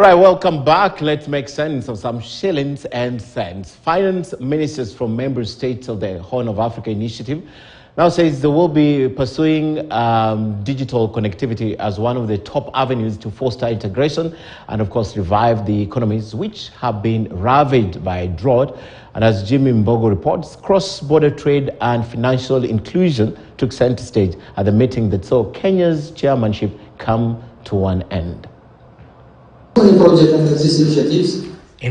right, welcome back. Let's make sense of some shillings and cents. Finance ministers from member states of the Horn of Africa initiative now says they will be pursuing digital connectivity as one of the top avenues to foster integration and, of course, revive the economies which have been ravaged by drought. And as Jimmy Mbogo reports, cross-border trade and financial inclusion took center stage at the meeting that saw Kenya's chairmanship come to an end. In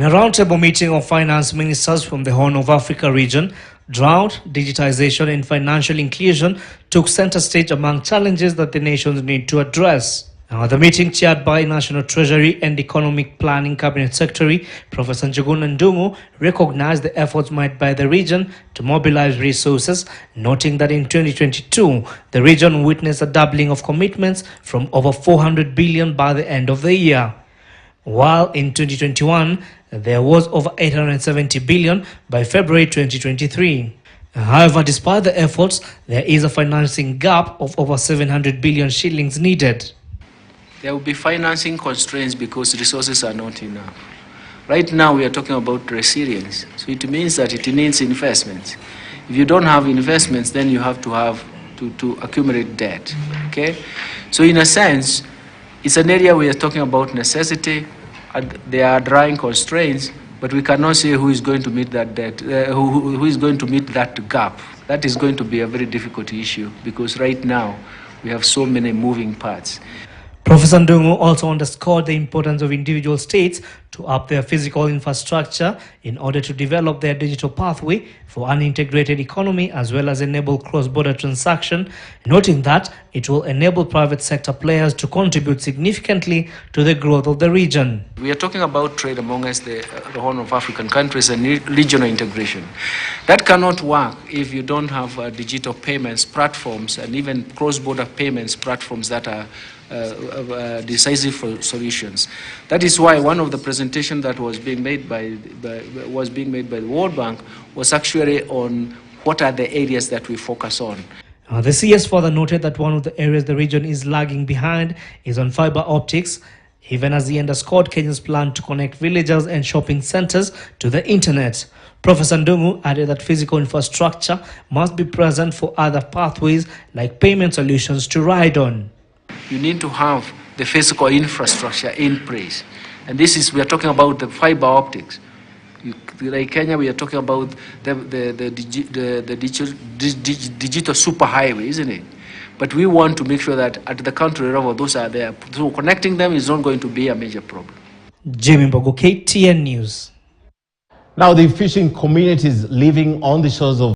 a roundtable meeting of finance ministers from the Horn of Africa region, drought, digitization and financial inclusion took center stage among challenges that the nations need to address. Now, the meeting, chaired by National Treasury and Economic Planning Cabinet Secretary Professor Njuguna Ndung'u, recognized the efforts made by the region to mobilize resources, noting that in 2022, the region witnessed a doubling of commitments from over 400 billion by the end of the year. While in 2021, there was over 870 billion by February 2023. However, despite the efforts, there is a financing gap of over 700 billion shillings needed. There will be financing constraints because resources are not enough. Right now, we are talking about resilience. So it means that it needs investments. If you don't have investments, then you have to accumulate debt. Okay? So in a sense, it's an area we are talking about necessity. There are drawing constraints, but we cannot say who is going to meet that debt, who is going to meet that gap. That is going to be a very difficult issue because right now we have so many moving parts. Professor Ndung'u also underscored the importance of individual states to up their physical infrastructure in order to develop their digital pathway for an integrated economy as well as enable cross-border transaction, noting that it will enable private sector players to contribute significantly to the growth of the region. We are talking about trade amongst the Horn of African countries and regional integration. That cannot work if you don't have digital payments platforms and even cross-border payments platforms that are decisive for solutions. That is why one of the presentations that was being made by the World Bank was actually on what are the areas that we focus on. The CS further noted that one of the areas the region is lagging behind is on fiber optics, even as he underscored Kenya's plan to connect villages and shopping centers to the internet. Professor Ndung'u added that physical infrastructure must be present for other pathways like payment solutions to ride on. You need to have the physical infrastructure in place. And this is, we are talking about the fiber optics. Like Kenya, we are talking about the digital superhighway, isn't it? But we want to make sure that at the country level, those are there. So connecting them is not going to be a major problem. Jimmy Mbogo, KTN News. Now, the fishing communities living on the shores of